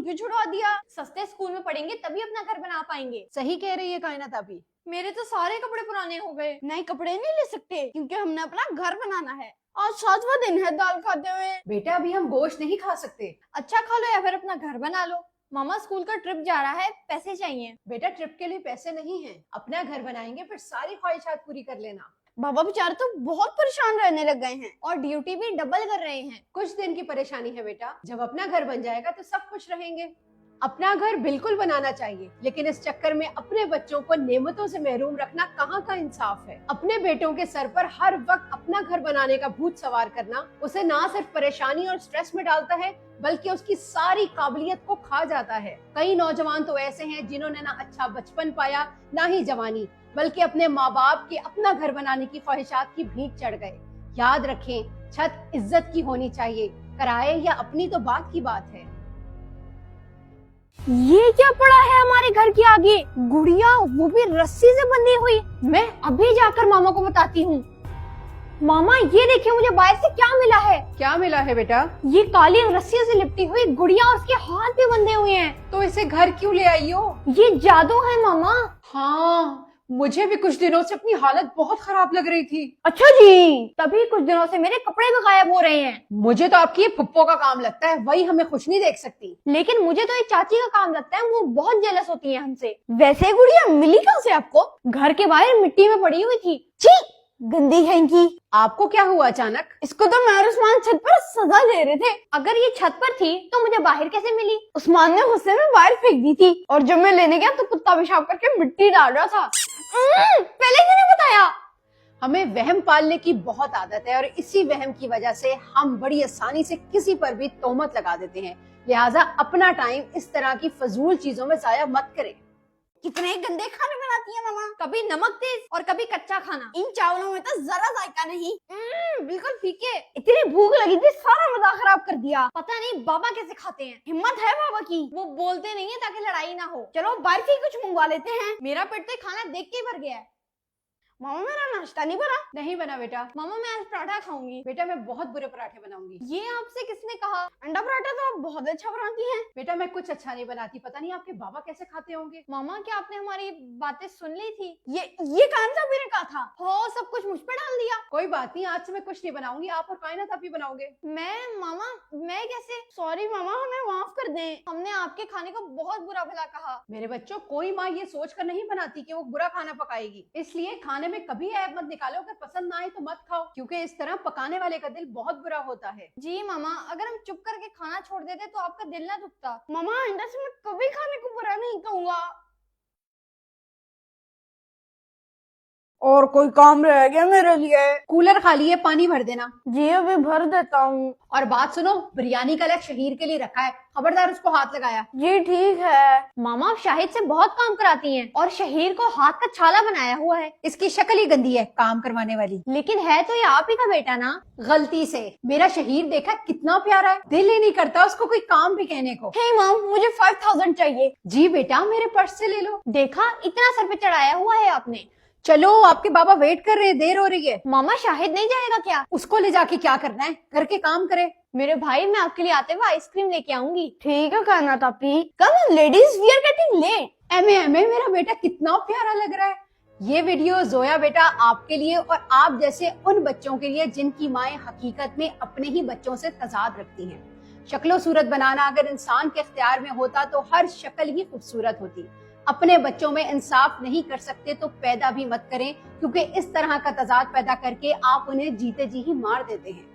क्यों छुड़वा दिया? सस्ते स्कूल में पढ़ेंगे तभी अपना घर बना पाएंगे। सही कह रही है कायनात आपी। मेरे तो सारे कपड़े पुराने हो गए। नए कपड़े नहीं ले सकते क्योंकि हमने अपना घर बनाना है। आज 7वां दिन है दाल खाते हुए। बेटा अभी हम गोश्त नहीं खा सकते। अच्छा खा लो या फिर अपना घर बना लो। मामा स्कूल का ट्रिप जा रहा है, पैसे चाहिए। बेटा ट्रिप के लिए पैसे नहीं है, अपना घर बनाएंगे फिर सारी ख्वाहिशात पूरी कर लेना। बाबा बेचारे तो बहुत परेशान रहने लग गए हैं और ड्यूटी भी डबल कर रहे हैं। कुछ दिन की परेशानी है बेटा, जब अपना घर बन जाएगा तो सब खुश रहेंगे। अपना घर बिल्कुल बनाना चाहिए, लेकिन इस चक्कर में अपने बच्चों को नेमतों से महरूम रखना कहाँ का इंसाफ है। अपने बेटों के सर पर हर वक्त अपना घर बनाने का भूत सवार करना उसे ना सिर्फ परेशानी और स्ट्रेस में डालता है बल्कि उसकी सारी काबिलियत को खा जाता है। कई नौजवान तो ऐसे हैं जिन्होंने ना अच्छा बचपन पाया ना ही जवानी, बल्कि अपने माँ बाप के अपना घर बनाने की ख्वाहिशात की भीख चढ़ गए। याद रखें, छत इज्जत की होनी चाहिए, किराए या अपनी तो बात की बात है। ये क्या पड़ा है हमारे घर के आगे? गुड़िया, वो भी रस्सी से बंधी हुई। मैं अभी जाकर मामा को बताती हूँ। मामा ये देखिए, मुझे बाहर से क्या मिला है। क्या मिला है बेटा? ये काली रस्सियों से लिपटी हुई गुड़िया और उसके हाथ भी बंधे हुए हैं। तो इसे घर क्यों ले आई हो? ये जादू है मामा। हाँ, मुझे भी कुछ दिनों से अपनी हालत बहुत खराब लग रही थी। अच्छा जी, तभी कुछ दिनों से मेरे कपड़े भी गायब हो रहे हैं। मुझे तो आपकी ये फुप्पो का काम लगता है, वही हमें खुश नहीं देख सकती। लेकिन मुझे तो ये चाची का काम लगता है, वो बहुत जेलस होती है हमसे। वैसे गुड़िया मिली कहाँ से आपको? घर के बाहर मिट्टी में पड़ी हुई थी। छी, गंदी है इनकी। आपको क्या हुआ अचानक? इसको तो मैं और उस्मान छत पर सजा दे रहे थे। अगर ये छत पर थी तो मुझे बाहर कैसे मिली? उस्मान ने गुस्से में बाहर फेंक दी थी और जब मैं लेने गया तो कुत्ता पेशाब करके मिट्टी डाल रहा था। पहले क्यों नहीं बताया? हमें वहम पालने की बहुत आदत है और इसी वहम की वजह से हम बड़ी आसानी से किसी पर भी तोहमत लगा देते हैं। लिहाजा अपना टाइम इस तरह की फजूल चीजों में जाया मत करें। कितने गंदे खाने बनाती है मामा। कभी नमक तेज और कभी कच्चा खाना। इन चावलों में तो जरा जायका नहीं। बिल्कुल फीके। इतनी भूख लगी थी, सारा मजा खराब कर दिया। पता नहीं बाबा कैसे खाते हैं। हिम्मत है बाबा की। वो बोलते नहीं है ताकि लड़ाई ना हो। चलो बाहर से ही कुछ मंगवा लेते हैं। मेरा पेट तो खाना देख के ही भर गया है। मामा मेरा नाश्ता नहीं बना। नहीं बना बेटा। मामा मैं आज पराठा खाऊंगी। बेटा मैं बहुत बुरे पराठे बनाऊंगी। ये आपसे किसने कहा? अंडा पराठा तो आप बहुत अच्छा बनाती हैं। बेटा मैं कुछ अच्छा नहीं बनाती, पता नहीं आपके बाबा कैसे खाते होंगे। मामा क्या आपने हमारी बातें सुन ली थी? ये कान सा ने कहा था। हो सब कुछ मुझ पे डाल दिया। कोई बात नहीं, आज से मैं कुछ नहीं बनाऊंगी, आप और कायनात आप ही बनाओगे। मैं कैसे? सॉरी मामा, हमें माफ कर दें। हमने आपके खाने को बहुत बुरा भला कहा। मेरे बच्चों, कोई माँ ये सोच कर नहीं बनाती कि वो बुरा खाना पकाएगी, इसलिए खाने में कभी ऐब मत निकालो। अगर पसंद ना आए तो मत खाओ, क्योंकि इस तरह पकाने वाले का दिल बहुत बुरा होता है। जी मामा, अगर हम चुप करके खाना छोड़ देते तो आपका दिल ना दुखता। मामा अंडा से मैं कभी खाने को बुरा नहीं कहूँगा। और कोई काम रह गया मेरे लिए? कूलर खाली है, पानी भर देना। जी अभी भर देता हूँ। और बात सुनो, बिरयानी का लग शहीर के लिए रखा है, खबरदार उसको हाथ लगाया। जी ठीक है। मामा आप शाहिद से बहुत काम कराती हैं और शहीर को हाथ का छाला बनाया हुआ है। इसकी शक्ल ही गंदी है काम करवाने वाली। लेकिन है तो ये आप ही का बेटा ना। गलती से। मेरा शहीर देखा कितना प्यारा है, दिल ही नहीं करता उसको कोई काम भी कहने को। हे मॉम, मुझे 5000 चाहिए। जी बेटा, मेरे पर्स से ले लो। देखा, इतना सर पे चढ़ाया हुआ है आपने। चलो, आपके बाबा वेट कर रहे हैं, देर हो रही है। मामा शाहिद नहीं जाएगा क्या? उसको ले जाके क्या करना है, घर के काम करे। मेरे भाई, मैं आपके लिए आते हुए आइसक्रीम लेके आऊंगी। ठीक है कायनात आपी। Come ladies we are getting late. एमे मेरा बेटा कितना प्यारा लग रहा है। ये वीडियो जोया बेटा आपके लिए और आप जैसे उन बच्चों के लिए जिनकी माएं हकीकत में अपने ही बच्चों से तजाद रखती हैं। शक्लो सूरत बनाना अगर इंसान के इख्तियार में होता तो हर शक्ल ही खूबसूरत होती। अपने बच्चों में इंसाफ नहीं कर सकते तो पैदा भी मत करें, क्योंकि इस तरह का तजाद पैदा करके आप उन्हें जीते जी ही मार देते हैं।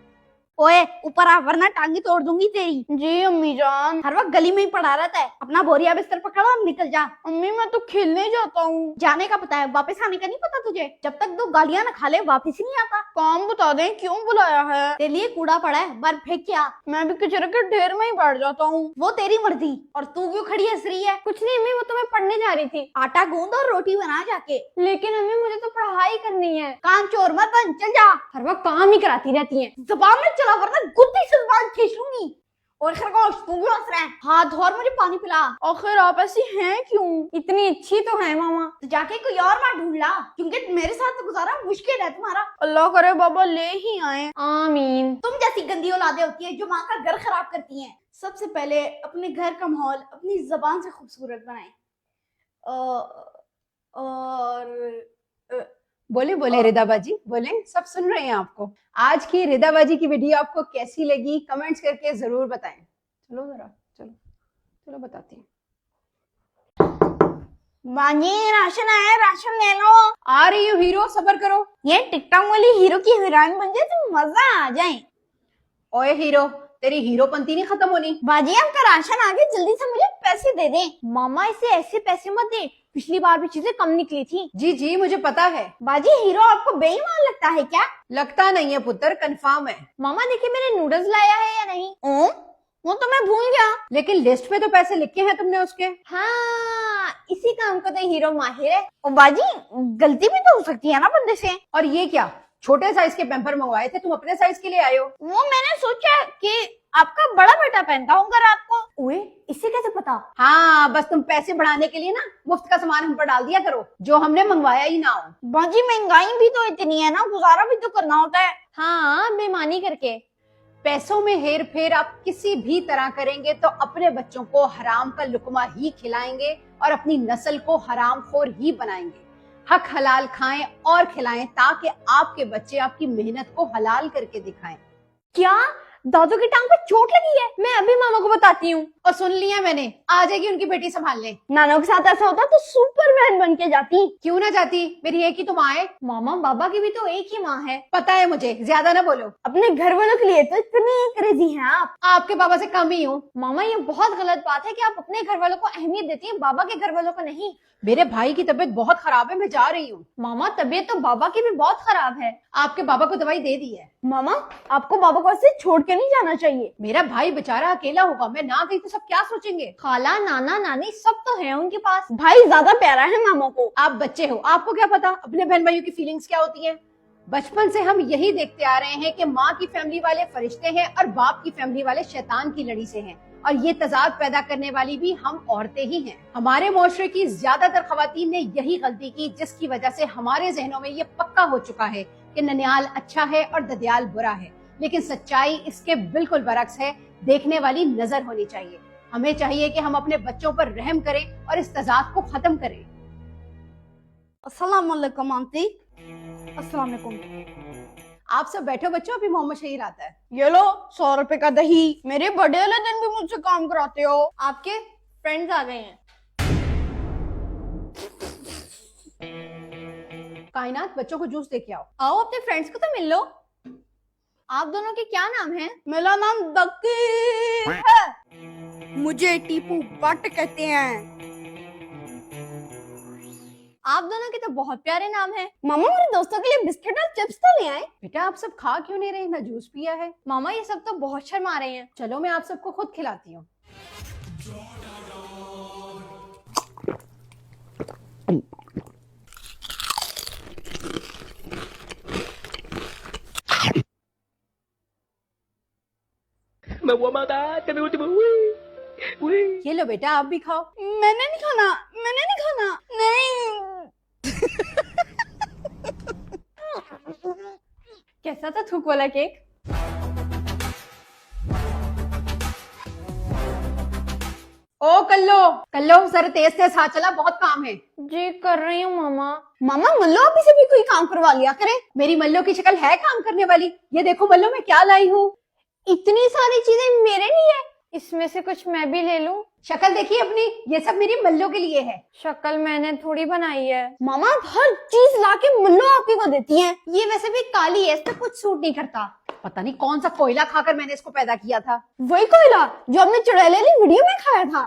ओए ऊपर आ वरना टांगी तोड़ दूंगी तेरी। जी अम्मी जान। हर वक्त गली में ही पड़ा रहता है। अपना बोरिया बिस्तर पकड़ और निकल जा। अम्मी मैं तो खेलने जाता हूँ। जाने का पता है, वापस आने का नहीं पता तुझे? जब तक तू गालियाँ न खा ले वापस ही नहीं आता। काम बता दे, क्यों बुलाया है? तेरे लिए कूड़ा पड़ा है, बार फेंक के आ। मैं भी कचरे के ढेर में ही बैठ जाता हूँ। वो तेरी मर्जी। और तू क्यों खड़ी हंस रही है? कुछ नहीं अम्मी, वो तो मैं पढ़ने जा रही थी। आटा गूंद और रोटी बना जाके। लेकिन अम्मी मुझे तो पढ़ाई करनी है। काम चोर मत बन, चल जा। हर वक्त काम ही कराती रहती है। जबान में चला वरना गुत्ती से जबान खींच लूंगी। और खरगोश तू भी हंस रहा है। हाथ धो और मुझे पानी पिला। आखिर आप ऐसी हैं क्यों? इतनी अच्छी तो है मामा। तो जाके कोई और माँ ढूंढ ला, क्योंकि मेरे साथ तो गुजारा मुश्किल है तुम्हारा। अल्लाह करे बाबा ले ही आए। आमीन। तुम जैसी गंदी औलादे होती है जो माँ का घर खराब करती हैं। सबसे पहले अपने घर का माहौल अपनी जबान से खूबसूरत बनाएं। और बोले बोले रिदाबाजी बोले, सब सुन रहे हैं आपको। आज की रिदाबाजी की वीडियो आपको कैसी लगी कमेंट्स करके जरूर बताएं। चलो जरा, चलो चलो बताती हूँ। माँ जी राशन आया, राशन ले लो। आ रही हूँ हीरो, सबर करो। ये टिकटॉक वाली हीरो की हीरोइन बन जाए तो मजा आ जाए। ओए हीरो, तेरी हीरोपंती नहीं खत्म होनी। बाजी आपका राशन आ गया, जल्दी से मुझे पैसे दे दें। मामा इसे ऐसे पैसे मत दे, पिछली बार भी चीजें कम निकली थी। जी जी मुझे पता है। बाजी हीरो आपको बेईमान लगता है क्या? लगता नहीं है पुत्र, कंफर्म है। मामा देखिए मैंने नूडल्स लाया है या नहीं। वो तो मैं भूल गया। लेकिन लिस्ट में तो पैसे लिखे हैं तुमने उसके। हाँ, इसी काम को तो हीरो माहिर है। ओ बाजी गलती भी तो हो सकती है ना बंदे से। और ये क्या, छोटे साइज के पैम्पर मंगवाए थे, तुम अपने साइज के लिए आए हो। वो मैंने सोचा कि आपका बड़ा बेटा पहनता होगा रात को। ओए, इसे कैसे पता? हाँ, बस तुम पैसे बढ़ाने के लिए ना मुफ्त का सामान हम पर डाल दिया करो, जो हमने मंगवाया ही ना हो। बाजी महंगाई भी तो इतनी है ना, गुजारा भी तो करना होता है। हाँ, बेईमानी करके। पैसों में हेर फेर आप किसी भी तरह करेंगे तो अपने बच्चों को हराम का लुकमा ही खिलाएंगे और अपनी नस्ल को हरामखोर ही बनाएंगे। हक हलाल खाएं और खिलाएं ताकि आपके बच्चे आपकी मेहनत को हलाल करके दिखाएं। क्या दादू की टांग पे चोट लगी है? मैं अभी मामा को बताती हूँ। और सुन लिया मैंने, आ जाएगी उनकी बेटी संभालने। नानों के साथ ऐसा होता तो सुपरमैन बन के जाती। क्यों ना जाती, मेरी एक ही तो माँ है। मामा बाबा की भी तो एक ही माँ है। पता है मुझे, ज्यादा ना बोलो। अपने घर वालों के लिए तो इतने क्रेजी हैं आप। आपके बाबा से कम ही हूँ। मामा ये बहुत गलत बात है कि आप अपने घर वालों को अहमियत देती हैं, बाबा के घर वालों को नहीं। मेरे भाई की तबीयत बहुत खराब है, मैं जा रही हूँ। मामा तबीयत तो बाबा की भी बहुत खराब है। आपके बाबा को दवाई दे दी है। मामा आपको बाबा को ऐसे छोड़ के नहीं जाना चाहिए। मेरा भाई बेचारा अकेला होगा, मैं ना गई तो सब क्या सोचेंगे। खाला नाना नानी सब तो है उनके पास। भाई ज्यादा प्यारा है मामा को। आप बच्चे हो, आपको क्या पता अपने बहन भाइयों की फीलिंग्स क्या होती हैं। बचपन से हम यही देखते आ रहे हैं कि माँ की फैमिली वाले फरिश्ते हैं और बाप की फैमिली वाले शैतान की लड़ी से हैं, और ये तजाद पैदा करने वाली भी हम औरतें ही हैं। हमारे मुआशरे की ज्यादातर खवातीन ने यही गलती की, जिसकी वजह से हमारे जहनों में ये पक्का हो चुका है कि ननियाल अच्छा है और ददियाल बुरा है। लेकिन सच्चाई इसके बिल्कुल बरक्स है। देखने वाली नजर होनी चाहिए। हमें चाहिए कि हम अपने बच्चों पर रहम करें और इस तजाद को खत्म करें। अस्सलाम वालेकुम आंटी। अस्सलाम वालेकुम। आप सब बैठो बच्चों, अभी मोहम्मद शहीर आता है। ये लो 100 रुपए का दही। मेरे बर्थडे वाले दिन भी मुझसे काम कराते हो। आपके फ्रेंड्स आ गए हैं। कायनात, बच्चों को जूस दे के आओ। आओ अपने फ्रेंड्स को तो मिल लो। आप दोनों के क्या नाम है? मेरा नाम दकी है। मुझे टीपू बट कहते हैं। आप दोनों के तो बहुत प्यारे नाम है। मामा मेरे दोस्तों के लिए बिस्किट और चिप्स तो ले आए। बेटा आप सब खा क्यों नहीं रहे, ना जूस पिया है। मामा ये सब तो बहुत शर्मा रहे हैं। चलो मैं आप सबको खुद खिलाती हूँ। ये लो बेटा, आप भी खाओ। मैंने नहीं खाना, मैंने नहीं खाना। नहीं। कैसा था थूक वाला केक? ओ कल्लो, कल्लो जरा तेज तेज हाथ चला, बहुत काम है। जी कर रही हूँ मामा। मामा मल्लो अभी से भी कोई काम करवा लिया करे। मेरी मल्लो की शक्ल है काम करने वाली। ये देखो मल्लो मैं क्या लाई हूँ। इतनी सारी चीजें मेरे लिए? इसमें से कुछ मैं भी ले लूं? शक्ल देखिए अपनी, ये सब मेरी मल्लो के लिए है। शक्ल मैंने थोड़ी बनाई है। मामा आप हर चीज लाके मल्लो आपी को देती हैं। ये वैसे भी काली है, इस पे कुछ सूट नहीं करता। पता नहीं कौन सा कोयला खाकर मैंने इसको पैदा किया था। वही कोयला जो हमने चुड़ैले वाली वीडियो में खाया था।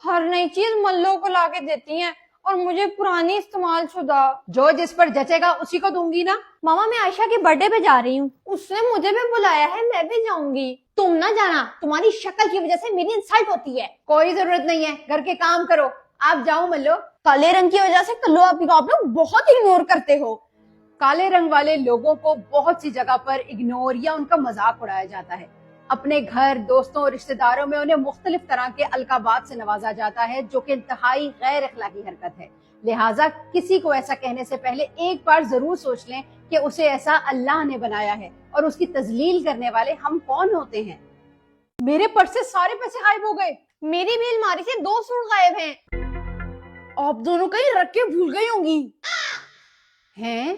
हर नई चीज मल्लो को लाके देती हैं और मुझे पुरानी इस्तेमाल शुदा। जो जिस पर जचेगा उसी को दूंगी ना। मामा मैं आयशा के बर्थडे पे जा रही हूँ, उसने मुझे भी बुलाया है, मैं भी जाऊंगी। तुम ना जाना, तुम्हारी शक्ल की वजह से मेरी इंसल्ट होती है। कोई जरूरत नहीं है, घर के काम करो। आप जाओ मल्लो। काले रंग की वजह से कल्लू आपी को आप लोग बहुत इग्नोर करते हो। काले रंग वाले लोगों को बहुत सी जगह पर इग्नोर या उनका मजाक उड़ाया जाता है। अपने घर, दोस्तों और रिश्तेदारों में उन्हें मुख्तलिफ तरह के अलकाबात से नवाजा जाता है, जो कि इंतहाई गैर अखलाकी हरकत है। लिहाजा किसी को ऐसा कहने से पहले एक बार जरूर सोच लें कि उसे ऐसा अल्लाह ने बनाया है और उसकी तजलील करने वाले हम कौन होते हैं। मेरे पर्स से सारे पैसे गायब हो गए। मेरी भी अलमारी से 2 सूट गायब हैं। आप दोनों कहीं रख के भूल गई होंगी। हैं?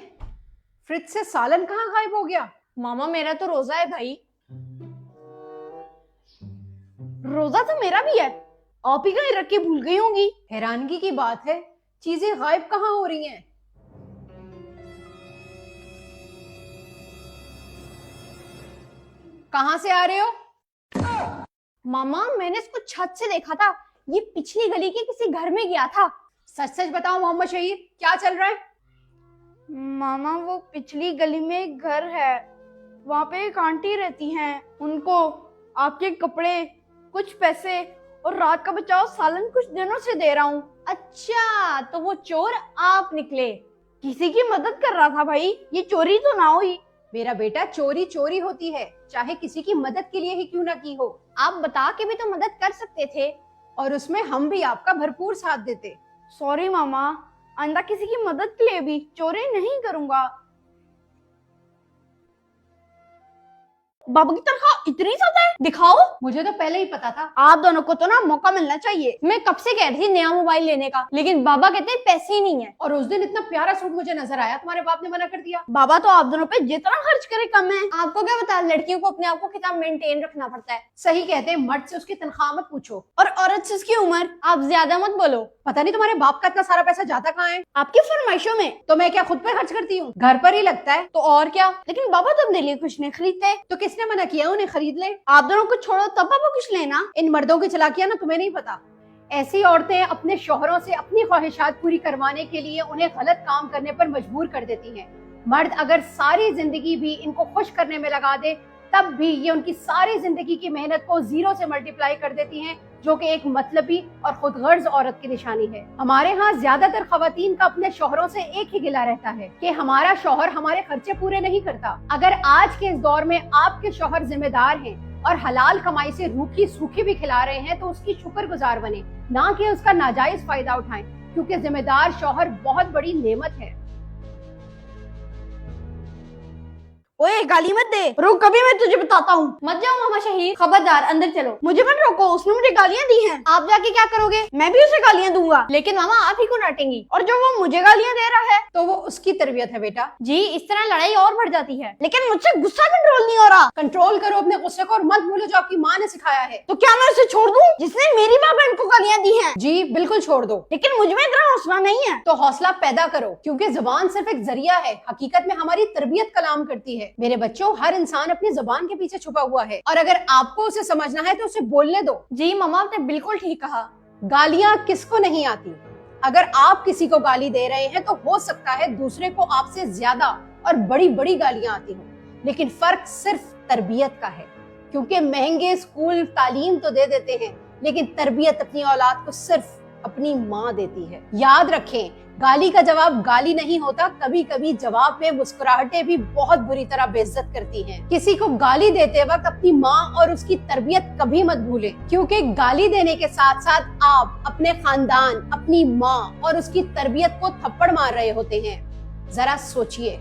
फ्रिज से सालन कहाँ गायब हो गया? मामा मेरा तो रोजा है भाई। रोजा तो मेरा भी है, आप ही कहीं रख के भूल गई होंगी। हैरानगी की बात है, चीजें गायब कहाँ हो रही हैं? कहाँ से आ रहे हो? मामा मैंने इसको छत से देखा था, ये पिछली गली के किसी घर में गया था। सच सच बताओ मोहम्मद शहीद, क्या चल रहा है? मामा वो पिछली गली में एक घर है, वहाँ पे एक आंटी रहती हैं, उनको आपके कपड़े, कुछ पैसे और रात का बचाओ सालन कुछ दिनों से दे रहा हूँ। अच्छा तो वो चोर आप निकले। किसी की मदद कर रहा था भाई, ये चोरी तो ना हुई। मेरा बेटा, चोरी चोरी होती है, चाहे किसी की मदद के लिए ही क्यों ना की हो। आप बता के भी तो मदद कर सकते थे। और उसमें हम भी आपका भरपूर साथ देते। सॉरी मामा, आइंदा किसी की मदद के लिए भी चोरी नहीं करूंगा। बाबा की तनख्वाह इतनी ज्यादा है? दिखाओ। मुझे तो पहले ही पता था। आप दोनों को तो ना मौका मिलना चाहिए। मैं कब से कह रही थी नया मोबाइल लेने का, लेकिन बाबा कहते हैं पैसे ही नहीं है। और उस दिन इतना प्यारा सूट मुझे नजर आया, तुम्हारे बाप ने मना कर दिया। बाबा तो आप दोनों पे जितना खर्च करे कम है। आपको क्या पता, लड़कियों को अपने आप को कितना मेंटेन रखना पड़ता है। सही कहते हैं, मर्द से उसकी तनख्वाह मत पूछो। और औरत से उसकी उम्र। आप ज्यादा मत बोलो। पता नहीं तुम्हारे बाप का इतना सारा पैसा जाता कहाँ है? आपकी फरमाइशों में। तो मैं क्या खुद पर खर्च करती हूँ? घर पर ही लगता है। तो और क्या। लेकिन बाबा तो अपने लिए कुछ नहीं खरीदते। तो किसने मना किया उन्हें खरीद ले? आप दोनों को छोड़ो तब पापा कुछ लेना। इन मर्दों की चालाकियां ना तुम्हें नहीं पता। ऐसी औरतें अपने शौहरों से अपनी ख्वाहिशात पूरी करवाने के लिए उन्हें गलत काम करने पर मजबूर कर देती हैं। मर्द अगर सारी जिंदगी भी इनको खुश करने में लगा दे, तब भी ये उनकी सारी जिंदगी की मेहनत को 0 से मल्टीप्लाई कर देती हैं, जो कि एक मतलबी और खुदगर्ज औरत की निशानी है। हमारे यहाँ ज्यादातर खवातीन का अपने शौहरों से एक ही गिला रहता है कि हमारा शौहर हमारे खर्चे पूरे नहीं करता। अगर आज के इस दौर में आपके शौहर जिम्मेदार हैं और हलाल कमाई से रूखी सूखी भी खिला रहे हैं, तो उसकी शुक्रगुजार बने, ना कि उसका नाजायज फायदा उठाएं, क्योंकि जिम्मेदार शौहर बहुत बड़ी नेमत है। ओए गाली मत दे, रुक कभी मैं तुझे बताता हूँ। मत जाओ मामा शहीद, खबरदार अंदर चलो। मुझे मत रोको, उसने मुझे गालियाँ दी हैं। आप जाके क्या करोगे? मैं भी उसे गालियाँ दूंगा। लेकिन मामा आप ही को डांटेंगी। और जो वो मुझे गालियाँ दे रहा है, तो वो उसकी तरबियत है बेटा। जी इस तरह लड़ाई और बढ़ जाती है। लेकिन मुझसे गुस्सा कंट्रोल नहीं हो रहा। कंट्रोल करो अपने गुस्से को और मत भूलो जो आपकी माँ ने सिखाया है। तो क्या मैं उसे छोड़ दूं जिसने मेरी माँ बहन को गालियाँ दी हैं? जी बिल्कुल छोड़ दो। लेकिन मुझ में इतना हौसला नहीं है। तो हौसला पैदा करो, क्योंकि जुबान सिर्फ एक जरिया है, हकीकत में हमारी तरबियत कलाम करती है। मेरे बच्चों, हर इंसान अपनी जुबान के पीछे छुपा हुआ है, और अगर आपको उसे समझना है तो उसे बोलने दो। जी मामा आपने बिल्कुल ठीक कहा। गालियां किसको नहीं आती? अगर आप किसी को गाली दे रहे हैं तो हो सकता है दूसरे को आपसे ज्यादा और बड़ी बड़ी गालियां आती हो, लेकिन फर्क सिर्फ तरबियत का है। क्योंकि महंगे स्कूल तालीम तो दे देते हैं, लेकिन तरबियत अपनी औलाद को सिर्फ अपनी माँ देती है। याद रखें, गाली का जवाब गाली नहीं होता, कभी कभी जवाब में मुस्कुराहटें भी बहुत बुरी तरह बेइज्जत करती हैं। किसी को गाली देते वक्त अपनी माँ और उसकी तरबियत कभी मत भूलें, क्योंकि गाली देने के साथ साथ आप अपने खानदान, अपनी माँ और उसकी तरबियत को थप्पड़ मार रहे होते हैं। जरा सोचिए।